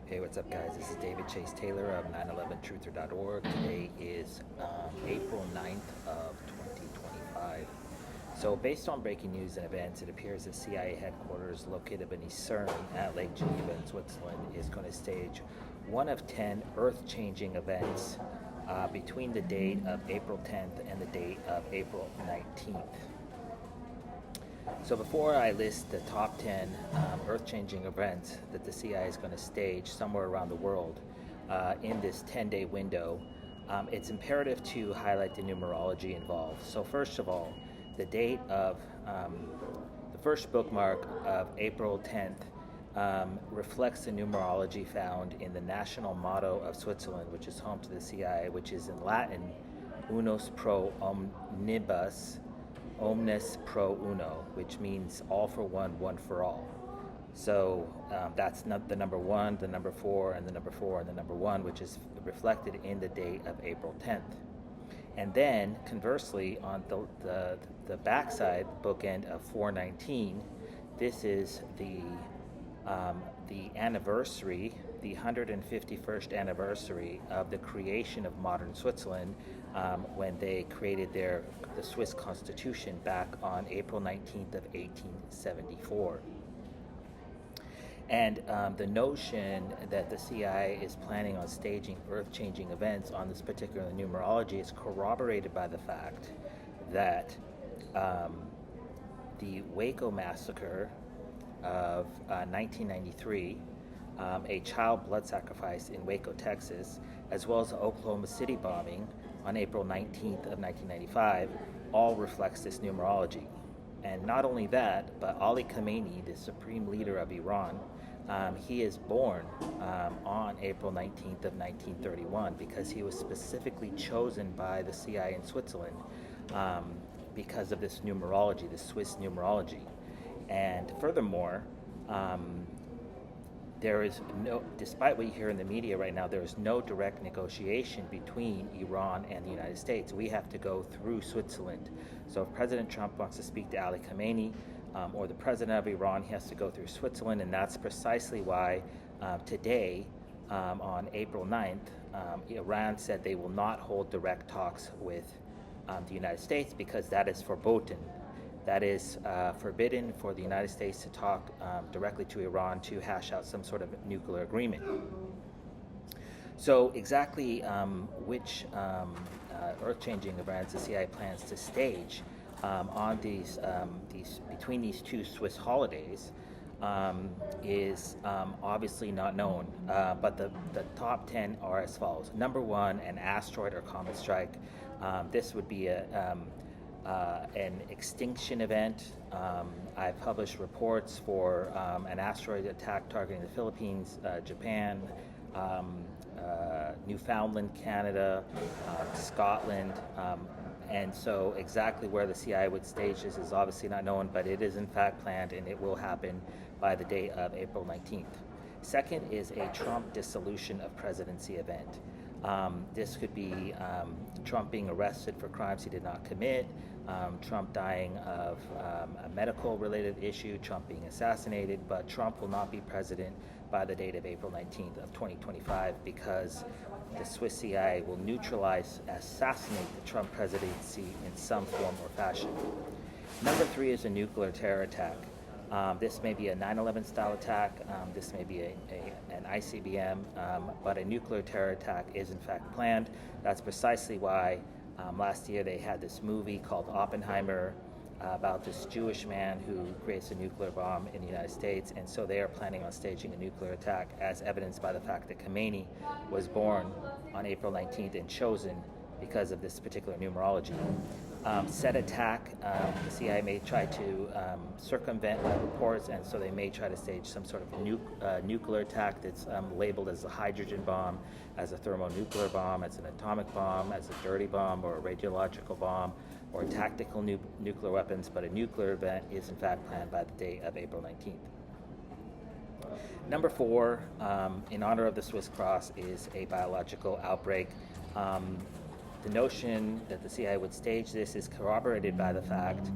Hey, what's up, guys? This is David Chase Taylor of 911truther.org. Today is April 9th of 2025. So, based on breaking news and events, it appears that CIA headquarters located beneath CERN at Lake Geneva in Switzerland is going to stage one of 10 earth-changing events between the date of April 10th and the date of April 19th. So before I list the top 10 earth-changing events that the CIA is going to stage somewhere around the world in this 10-day window, it's imperative to highlight the numerology involved. So first of all, the date of the first bookmark of April 10th reflects the numerology found in the national motto of Switzerland, which is home to the CIA, which is in Latin, Unus pro omnibus, omnes pro uno, which means all for one, one for all. So that's not the number one, the number four, and the number four, and the number one, which is reflected in the date of April 10th. And then, conversely, on the backside bookend of 419, this is the anniversary, the 151st anniversary of the creation of modern Switzerland, when they created the Swiss Constitution back on April 19th of 1874. And the notion that the CIA is planning on staging earth-changing events on this particular numerology is corroborated by the fact that the Waco massacre of 1993, a child blood sacrifice in Waco, Texas, as well as the Oklahoma City bombing on April 19th of 1995, all reflects this numerology. And not only that, but Ali Khamenei, the supreme leader of Iran, he is born on April 19th of 1931 because he was specifically chosen by the CIA in Switzerland because of this numerology, the Swiss numerology. And furthermore, there is no, despite what you hear in the media right now, there is no direct negotiation between Iran and the United States. We have to go through Switzerland. So if President Trump wants to speak to Ali Khamenei or the president of Iran, he has to go through Switzerland, and that's precisely why today, on April 9th, Iran said they will not hold direct talks with the United States because that is verboten. That is forbidden for the United States to talk directly to Iran to hash out some sort of nuclear agreement. So exactly which earth-changing events the CIA plans to stage on these between these two Swiss holidays is obviously not known, but the top 10 are as follows. Number one, an asteroid or comet strike. This would be an extinction event. I've published reports for an asteroid attack targeting the Philippines, Japan, Newfoundland, Canada, Scotland, and so exactly where the CIA would stage this is obviously not known, but it is in fact planned and it will happen by the day of April 19th. Second is a Trump dissolution of presidency event. This could be Trump being arrested for crimes he did not commit, Trump dying of a medical-related issue, Trump being assassinated, but Trump will not be president by the date of April 19th of 2025 because the Swiss CIA will assassinate the Trump presidency in some form or fashion. Number three is a nuclear terror attack. This may be a 9/11 style attack, this may be an ICBM, but a nuclear terror attack is in fact planned. That's precisely why last year they had this movie called Oppenheimer about this Jewish man who creates a nuclear bomb in the United States, and so they are planning on staging a nuclear attack as evidenced by the fact that Khamenei was born on April 19th and chosen because of this particular numerology. Said attack, the CIA may try to circumvent reports, and so they may try to stage some sort of nuclear attack that's labeled as a hydrogen bomb, as a thermonuclear bomb, as an atomic bomb, as a dirty bomb, or a radiological bomb, or tactical nuclear weapons, but a nuclear event is in fact planned by the day of April 19th. Number four, in honor of the Swiss Cross, is a biological outbreak. The notion that the CIA would stage this is corroborated by the fact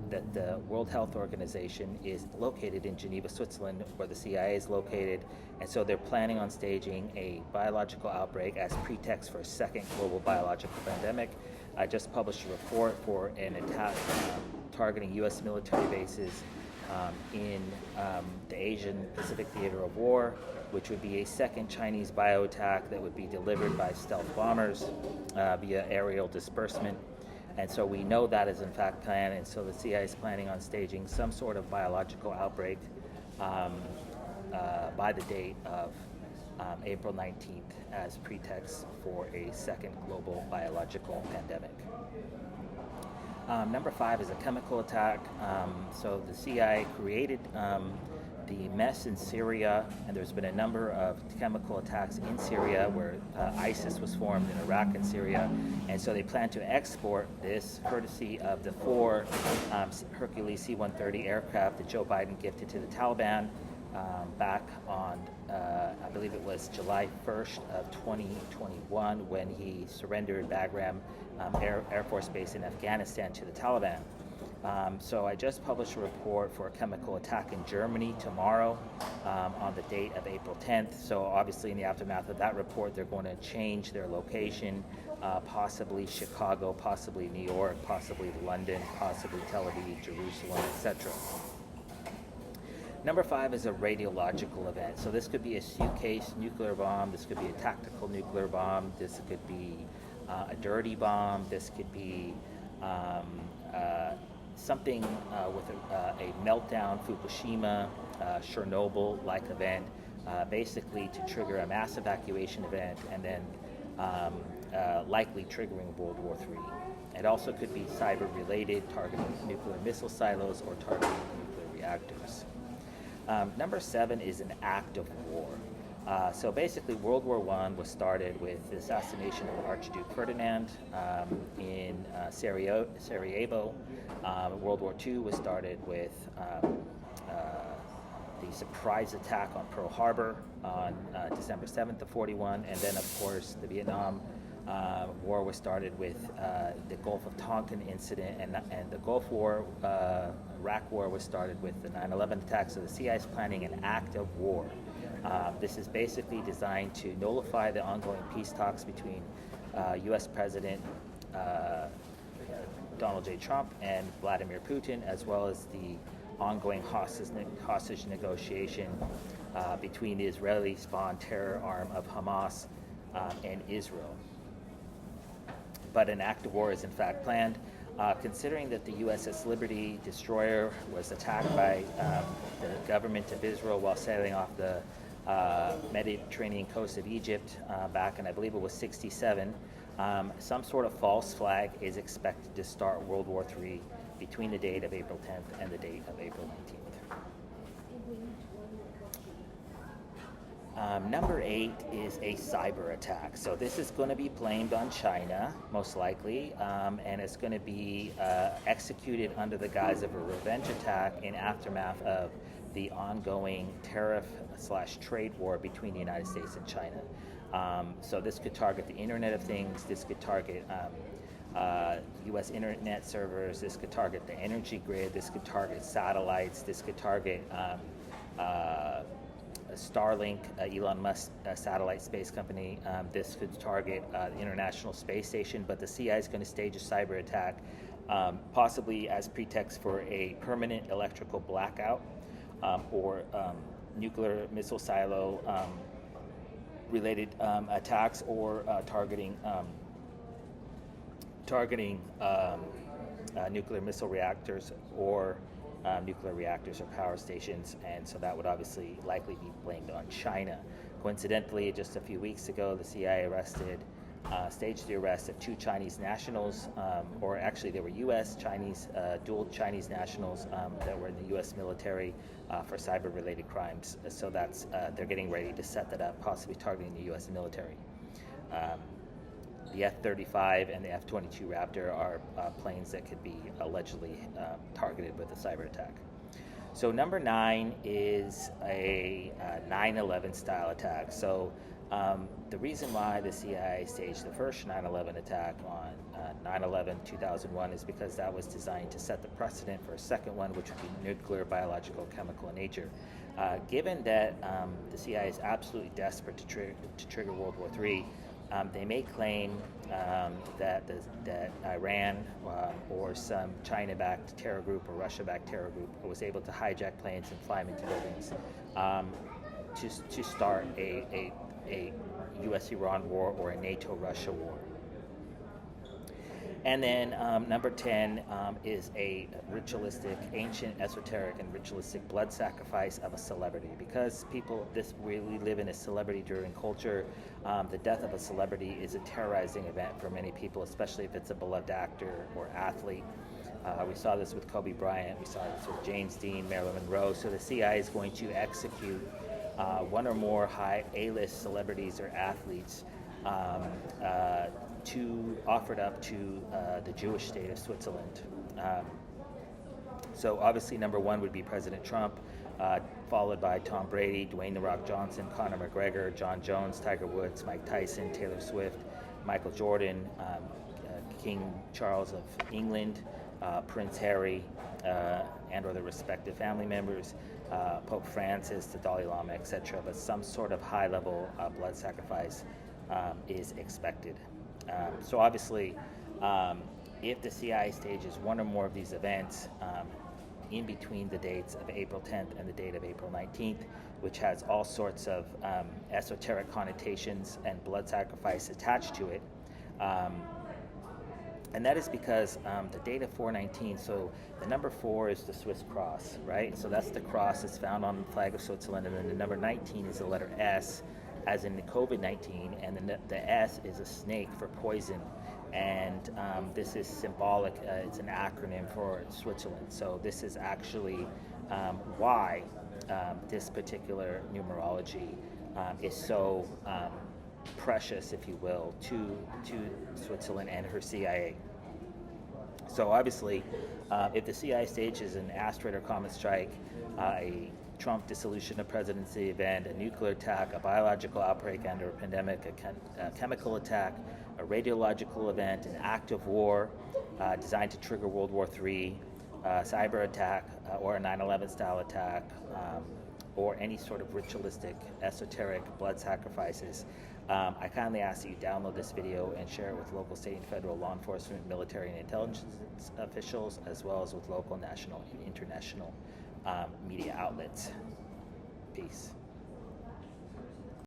that the World Health Organization is located in Geneva, Switzerland, where the CIA is located, and so they're planning on staging a biological outbreak as pretext for a second global biological pandemic. I just published a report for an attack targeting U.S. military bases in the Asian Pacific Theater of War, which would be a second Chinese bio attack that would be delivered by stealth bombers via aerial disbursement. And so we know that is in fact planned, and so the CIA is planning on staging some sort of biological outbreak by the date of April 19th as pretext for a second global biological pandemic. Number 5 is a chemical attack. So the CIA created the mess in Syria, and there's been a number of chemical attacks in Syria where ISIS was formed in Iraq and Syria, and so they plan to export this courtesy of the 4 Hercules C-130 aircraft that Joe Biden gifted to the Taliban back on, I believe it was July 1st of 2021 when he surrendered Bagram Air Force Base in Afghanistan to the Taliban. So I just published a report for a chemical attack in Germany tomorrow on the date of April 10th. So obviously in the aftermath of that report, they're going to change their location, possibly Chicago, possibly New York, possibly London, possibly Tel Aviv, Jerusalem, etc. Number 5 is a radiological event. So this could be a suitcase nuclear bomb, this could be a tactical nuclear bomb, this could be a dirty bomb, this could be something with a meltdown, Fukushima, Chernobyl-like event, basically to trigger a mass evacuation event and then likely triggering World War III. It also could be cyber-related, targeting nuclear missile silos or targeting nuclear reactors. Number 7 is an act of war. So basically, World War I was started with the assassination of Archduke Ferdinand in Sarajevo. World War II was started with the surprise attack on Pearl Harbor on December 7th of 41, and then, of course, the Vietnam War was started with the Gulf of Tonkin incident, and the Gulf War, Iraq War was started with the 9/11 attacks. So the CIA is planning an act of war. This is basically designed to nullify the ongoing peace talks between U.S. President Donald J. Trump and Vladimir Putin, as well as the ongoing hostage negotiation between the Israeli-spawned terror arm of Hamas and Israel. But an act of war is in fact planned. Considering that the USS Liberty destroyer was attacked by the government of Israel while sailing off the Mediterranean coast of Egypt back in, I believe it was 67, some sort of false flag is expected to start World War III between the date of April 10th and the date of April 19th. Number 8 is a cyber attack. So this is going to be blamed on China, most likely, and it's going to be executed under the guise of a revenge attack in aftermath of the ongoing tariff/trade war between the United States and China. So this could target the Internet of Things, this could target U.S. internet servers, this could target the energy grid, this could target satellites, this could target Starlink, Elon Musk satellite space company. This could target the International Space Station, but the CIA is going to stage a cyber attack, possibly as pretext for a permanent electrical blackout or nuclear missile silo related attacks, or targeting nuclear missile reactors or nuclear reactors or power stations, and so that would obviously likely be blamed on China. Coincidentally, just a few weeks ago, the CIA staged the arrest of 2 Chinese nationals, or actually they were dual Chinese nationals that were in the U.S. military for cyber-related crimes. So that's they're getting ready to set that up, possibly targeting the U.S. military. The F-35 and the F-22 Raptor are planes that could be allegedly targeted with a cyber attack. So number 9 is a 9/11 style attack. So The reason why the CIA staged the first 9/11 attack on 9/11/2001 is because that was designed to set the precedent for a second one, which would be nuclear, biological, chemical in nature. Given that the CIA is absolutely desperate to trigger World War III, they may claim that Iran or some China-backed terror group or Russia-backed terror group was able to hijack planes and fly them into buildings to start a U.S.-Iran war or a NATO-Russia war. And then number 10 is a ritualistic, ancient, esoteric, and ritualistic blood sacrifice of a celebrity. Because we live in a celebrity-driven culture, the death of a celebrity is a terrorizing event for many people, especially if it's a beloved actor or athlete. We saw this with Kobe Bryant, we saw this with James Dean, Marilyn Monroe. So the CIA is going to execute one or more high A-list celebrities or athletes offered up to the Jewish state of Switzerland. So obviously number one would be President Trump, followed by Tom Brady, Dwayne "The Rock" Johnson, Conor McGregor, John Jones, Tiger Woods, Mike Tyson, Taylor Swift, Michael Jordan, King Charles of England, Prince Harry, and or their respective family members, Pope Francis, the Dalai Lama, etc. But some sort of high-level blood sacrifice is expected. So obviously, if the CIA stages one or more of these events in between the dates of April 10th and the date of April 19th, which has all sorts of esoteric connotations and blood sacrifice attached to it, and that is because the date of 419, so the number 4 is the Swiss cross, right? So that's the cross that's found on the flag of Switzerland, and then the number 19 is the letter S, as in the COVID-19, and then the S is a snake for poison, and this is symbolic. It's an acronym for Switzerland. So this is actually why this particular numerology is so precious, if you will, to Switzerland and her CIA. So obviously, if the CIA stages an asteroid or comet strike, a Trump dissolution of presidency event, a nuclear attack, a biological outbreak and or a pandemic, a chemical attack, a radiological event, an act of war designed to trigger World War III, cyber attack, or a 9/11 style attack, or any sort of ritualistic, esoteric blood sacrifices, I kindly ask that you download this video and share it with local, state, and federal law enforcement, military, and intelligence officials, as well as with local, national, and international media outlets. Peace.